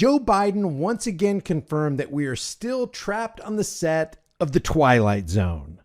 Joe Biden once again confirmed that we are still trapped on the set of The Twilight Zone.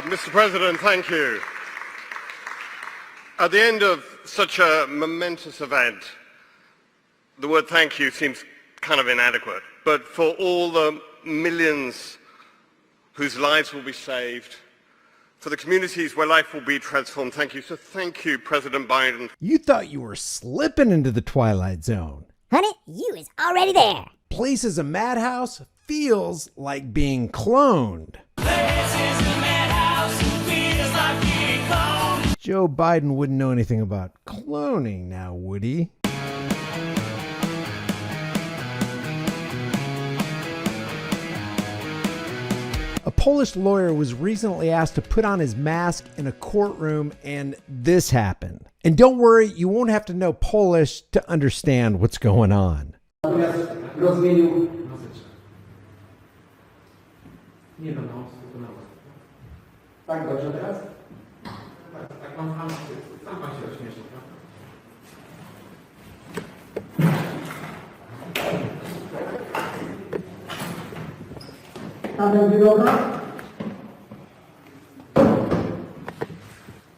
Mr. President, thank you. At the end of such a momentous event, the word thank you seems kind of inadequate. But for all the millions whose lives will be saved, for the communities where life will be transformed, thank you. So thank you, President Biden. You thought you were slipping into the Twilight Zone. Honey, you is already there. Place is a madhouse, feels like being cloned. Joe Biden wouldn't know anything about cloning now, would he? A Polish lawyer was recently asked to put on his mask in a courtroom, and this happened. And don't worry, you won't have to know Polish to understand what's going on.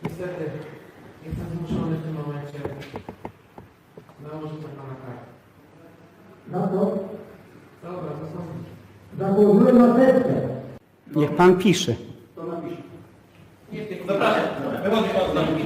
Niestety, jestem zmuszony w tym momencie nałożyć na pana kartę. Na to? Dobra, to są... Założyłem maseczkę. Niech pan pisze. To napisze. Zapraszam. Wychodzi pan z nami.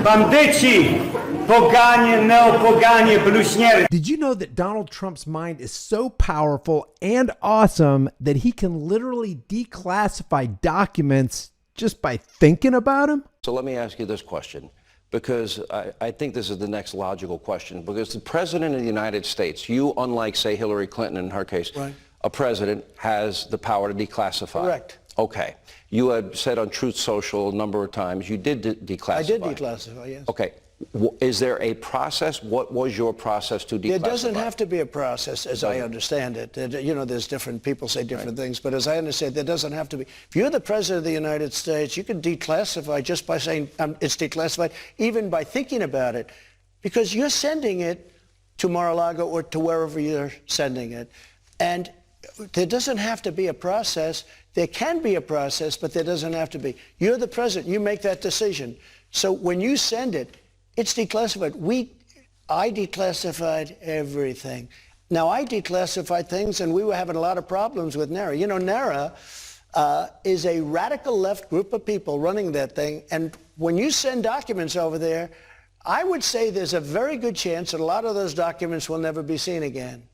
Bandyci! Poganie, neopoganie, bluźnierki! Did you know that Donald Trump's mind is so powerful and awesome that he can literally declassify documents just by thinking about them? So let me ask you this question, because I think this is the next logical question, because the President of the United States, you, unlike, say, Hillary Clinton in her case, Right. a president has the power to declassify. Correct. Okay. You had said on Truth Social a number of times you did declassify. I did declassify, yes. Okay. Is there a process? What was your process to declassify? There doesn't have to be a process, as I understand it. You know, there's different people say different things, but as I understand, there doesn't have to be. If you're the President of the United States, you can declassify just by saying it's declassified, even by thinking about it, because you're sending it to Mar-a-Lago or to wherever you're sending it. And there doesn't have to be a process. There can be a process, but there doesn't have to be. You're the President. You make that decision. So when you send it, it's declassified. I declassified everything. Now, I declassified things, and we were having a lot of problems with NARA. You know, NARA is a radical left group of people running that thing, and when you send documents over there, I would say there's a very good chance that a lot of those documents will never be seen again.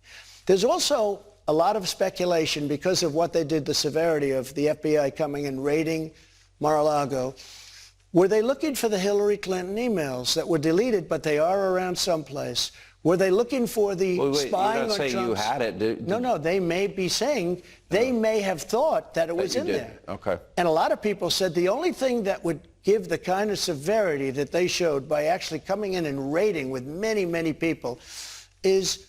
There's also a lot of speculation because of what they did, the severity of the FBI coming and raiding Mar-a-Lago. Were they looking for the Hillary Clinton emails that were deleted, but they are around someplace? Were they looking for the spying on Trump's? You're not saying you had it. No, they may be saying, they may have thought that it was in there. Okay. And a lot of people said the only thing that would give the kind of severity that they showed by actually coming in and raiding with many, many people is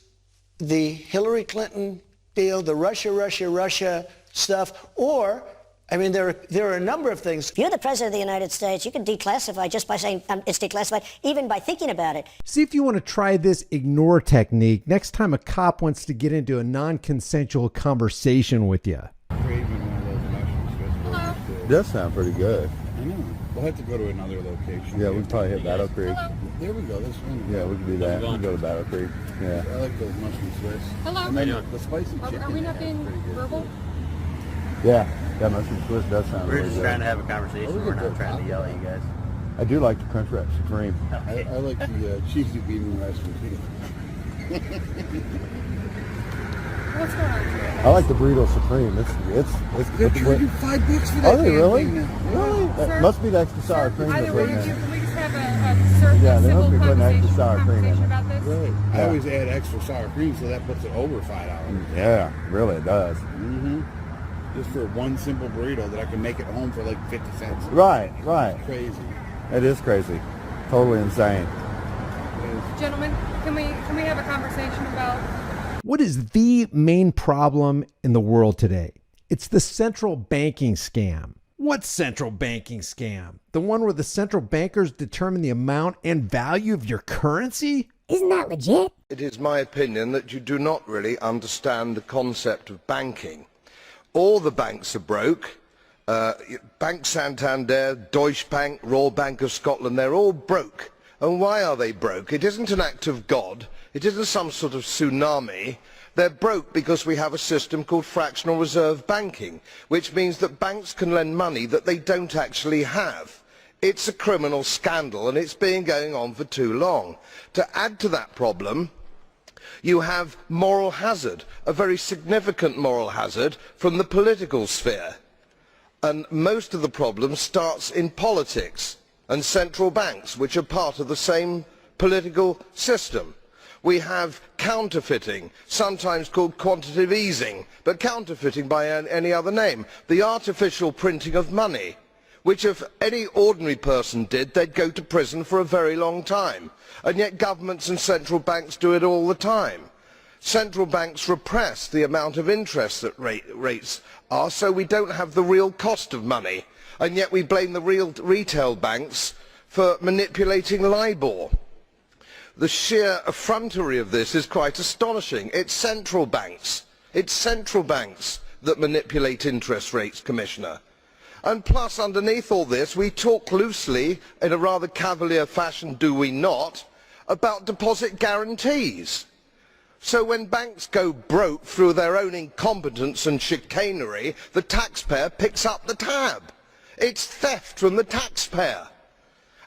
the Hillary Clinton deal, the Russia stuff, or, I mean, there are a number of things. If you're the President of the United States, you can declassify just by saying it's declassified, even by thinking about it. See if you want to try this ignore technique next time a cop wants to get into a non-consensual conversation with you. Hello. Does sound pretty good. I know. We'll have to go to another location. Yeah, we can probably hit Battle Creek. Hello. There we go. This one. Yeah, we can do that. We can go to Battle Creek. Yeah. I like those mushroom Swiss. Hello. And then the spicy chicken. Are we not being verbal? Yeah, mushroom Swiss does sound We're really just good. trying to have a conversation. We're not trying to yell at you guys. I do like the Crunch Wrap Supreme. I like the cheesy bean and rice too. What's going on? I like the burrito supreme. It's They're charging $5 for that. Are they really? Really? Really? That must be the extra sour cream. Either they're way, putting in. can we just have a certain Yeah, they must civil be putting extra sour cream in conversation it. about this? Really? I always add extra sour cream, so that puts it over $5. Yeah, really, it does. Mm-hmm. Just for one simple burrito that I can make at home for like 50 cents. Right. It's crazy. It is crazy. Totally insane. Gentlemen, can we have a conversation about What is the main problem in the world today? It's the central banking scam. What central banking scam? The one where the central bankers determine the amount and value of your currency? Isn't that legit? It is my opinion that you do not really understand the concept of banking. All the banks are broke. Bank Santander, Deutsche Bank, Royal Bank of Scotland, they're all broke. And why are they broke? It isn't an act of God. It isn't some sort of tsunami. They're broke because we have a system called fractional reserve banking, which means that banks can lend money that they don't actually have. It's a criminal scandal, and it's been going on for too long. To add to that problem, you have moral hazard, a very significant moral hazard from the political sphere. And most of the problem starts in politics and central banks, which are part of the same political system. We have counterfeiting, sometimes called quantitative easing, but counterfeiting by any other name. The artificial printing of money, which if any ordinary person did, they'd go to prison for a very long time. And yet governments and central banks do it all the time. Central banks repress the amount of interest that rates are, so we don't have the real cost of money. And yet we blame the real retail banks for manipulating LIBOR. The sheer effrontery of this is quite astonishing. It's central banks that manipulate interest rates, Commissioner. And plus, underneath all this, we talk loosely, in a rather cavalier fashion, do we not, about deposit guarantees. So when banks go broke through their own incompetence and chicanery, the taxpayer picks up the tab. It's theft from the taxpayer.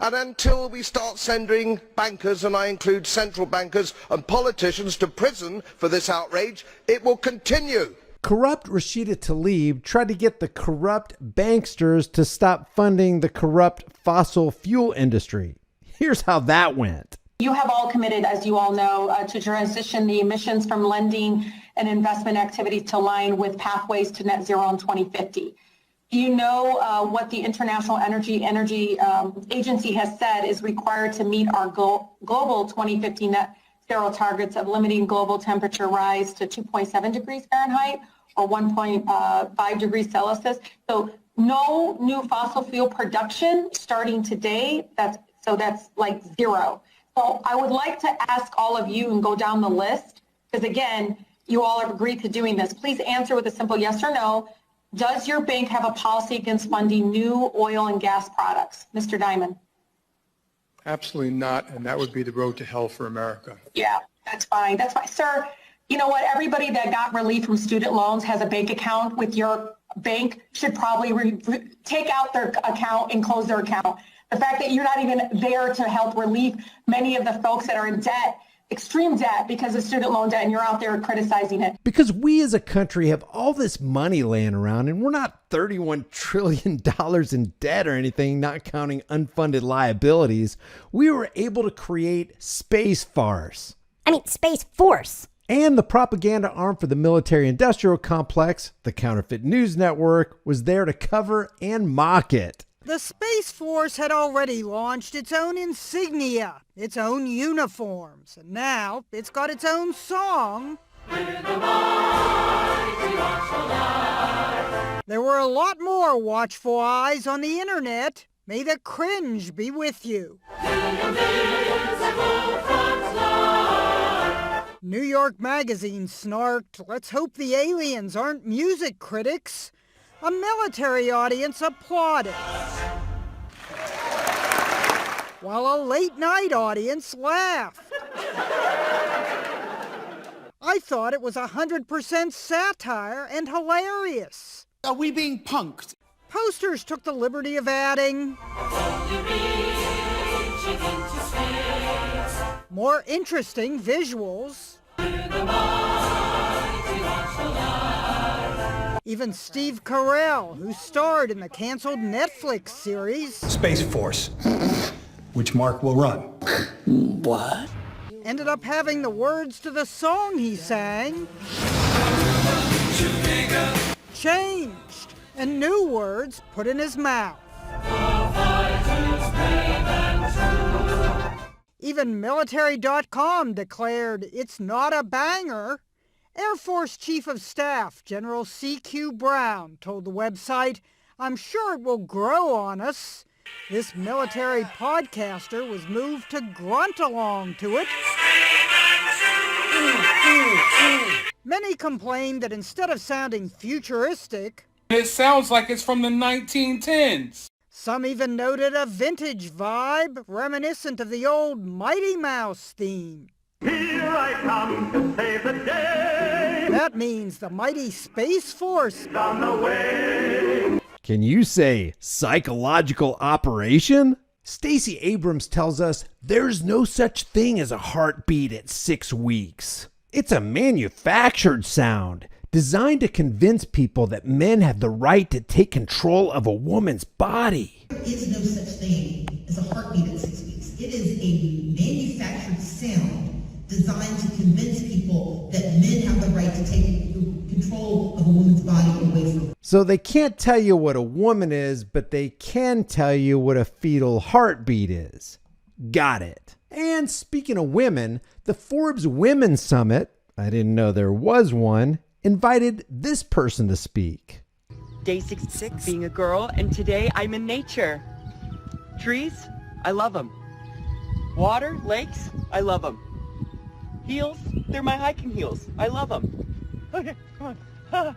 And until we start sending bankers, and I include central bankers and politicians, to prison for this outrage, it will continue. Corrupt Rashida Tlaib tried to get the corrupt banksters to stop funding the corrupt fossil fuel industry. Here's how that went. You have all committed, as you all know, to transition the emissions from lending and investment activities to align with pathways to net zero in 2050. You know what the International Energy Agency has said is required to meet our global 2050 net zero targets of limiting global temperature rise to 2.7 degrees Fahrenheit or 1.5 degrees Celsius. So no new fossil fuel production starting today. That's like zero. So I would like to ask all of you and go down the list, because again, you all have agreed to doing this. Please answer with a simple yes or no. Does your bank have a policy against funding new oil and gas products? Mr. Diamond. Absolutely not, and that would be the road to hell for America. Yeah, that's fine. That's fine. Sir, you know what? Everybody that got relief from student loans has a bank account with your bank should probably take out their account and close their account. The fact that you're not even there to help relieve many of the folks that are in debt, extreme debt because of student loan debt, and you're out there criticizing it. Because we as a country have all this money laying around, and we're not $31 trillion in debt or anything, not counting unfunded liabilities. We were able to create Space Force. Space Force. And the propaganda arm for the military-industrial complex, the Counterfeit News Network, was there to cover and mock it. The Space Force had already launched its own insignia, its own uniforms, and now it's got its own song. There were a lot more watchful eyes on the internet. May the cringe be with you. New York Magazine snarked, "Let's hope the aliens aren't music critics." A military audience applauded, while a late-night audience laughed. I thought it was 100% satire and hilarious. Are we being punked? Posters took the liberty of adding, more interesting visuals. Even Steve Carell, who starred in the canceled Netflix series Space Force, which Mark will run. What? ended up having the words to the song he sang changed and new words put in his mouth. Even military.com declared it's not a banger. Air Force Chief of Staff General C.Q. Brown told the website, "I'm sure it will grow on us." This military podcaster was moved to grunt along to it. Many complained that instead of sounding futuristic, it sounds like it's from the 1910s. Some even noted a vintage vibe reminiscent of the old Mighty Mouse theme. Here I come to save the day. That means the mighty Space Force On the way. Can you say psychological operation? Stacey Abrams tells us there's no such thing as a heartbeat at 6 weeks. It's a manufactured sound designed to convince people that men have the right to take control of a woman's body. There is no such thing as a heartbeat at 6 weeks. It is a manufactured sound designed to convince people that men have the right to take control of a woman's body away from her. So they can't tell you what a woman is, but they can tell you what a fetal heartbeat is. Got it. And speaking of women, the Forbes Women's Summit, I didn't know there was one, invited this person to speak. Day 66, being a girl, and today I'm in nature. Trees, I love them. Water, lakes, I love them. Heels, they're my hiking heels. I love them. Okay, come on.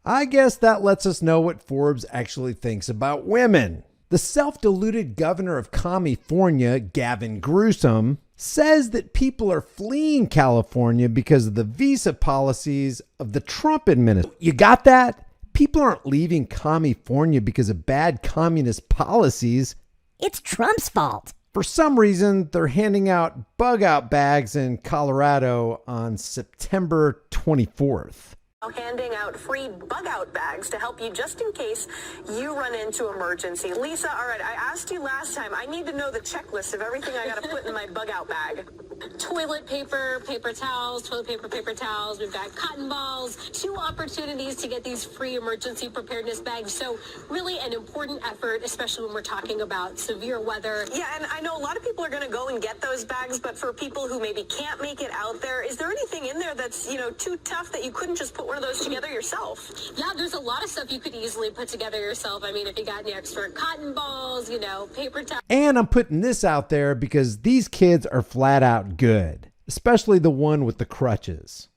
I guess that lets us know what Forbes actually thinks about women. The self-deluded governor of California, Gavin Newsom, says that people are fleeing California because of the visa policies of the Trump administration. You got that? People aren't leaving California because of bad communist policies. It's Trump's fault. For some reason, they're handing out bug-out bags in Colorado on September 24th. Handing out free bug-out bags to help you just in case you run into emergency. Lisa, all right, I asked you last time. I need to know the checklist of everything I got to put in my bug-out bag. Toilet paper, paper towels, toilet paper, paper towels. We've got cotton balls. 2 opportunities to get these free emergency preparedness bags. So really an important effort, especially when we're talking about severe weather. Yeah, and I know a lot of people are going to go and get those bags, but for people who maybe can't make it out there, is there anything in there that's, too tough that you couldn't just put one of those together yourself? Yeah, there's a lot of stuff you could easily put together yourself. I mean, if you got any extra cotton balls, paper towels. And I'm putting this out there because these kids are flat out good, especially the one with the crutches.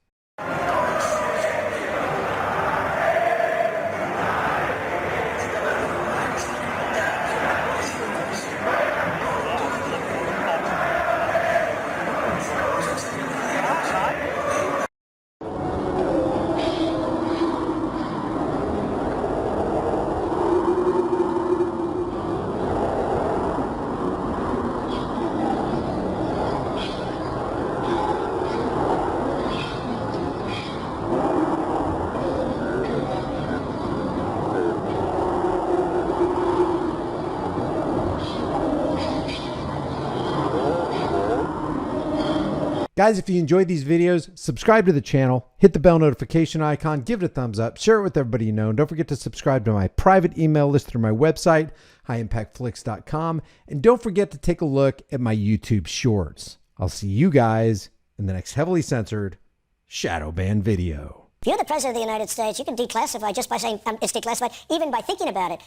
Guys, if you enjoyed these videos, subscribe to the channel, hit the bell notification icon, give it a thumbs up, share it with everybody you know, and don't forget to subscribe to my private email list through my website, highimpactflix.com, and don't forget to take a look at my YouTube shorts. I'll see you guys in the next heavily censored shadow ban video. If you're the President of the United States, you can declassify just by saying it's declassified, even by thinking about it.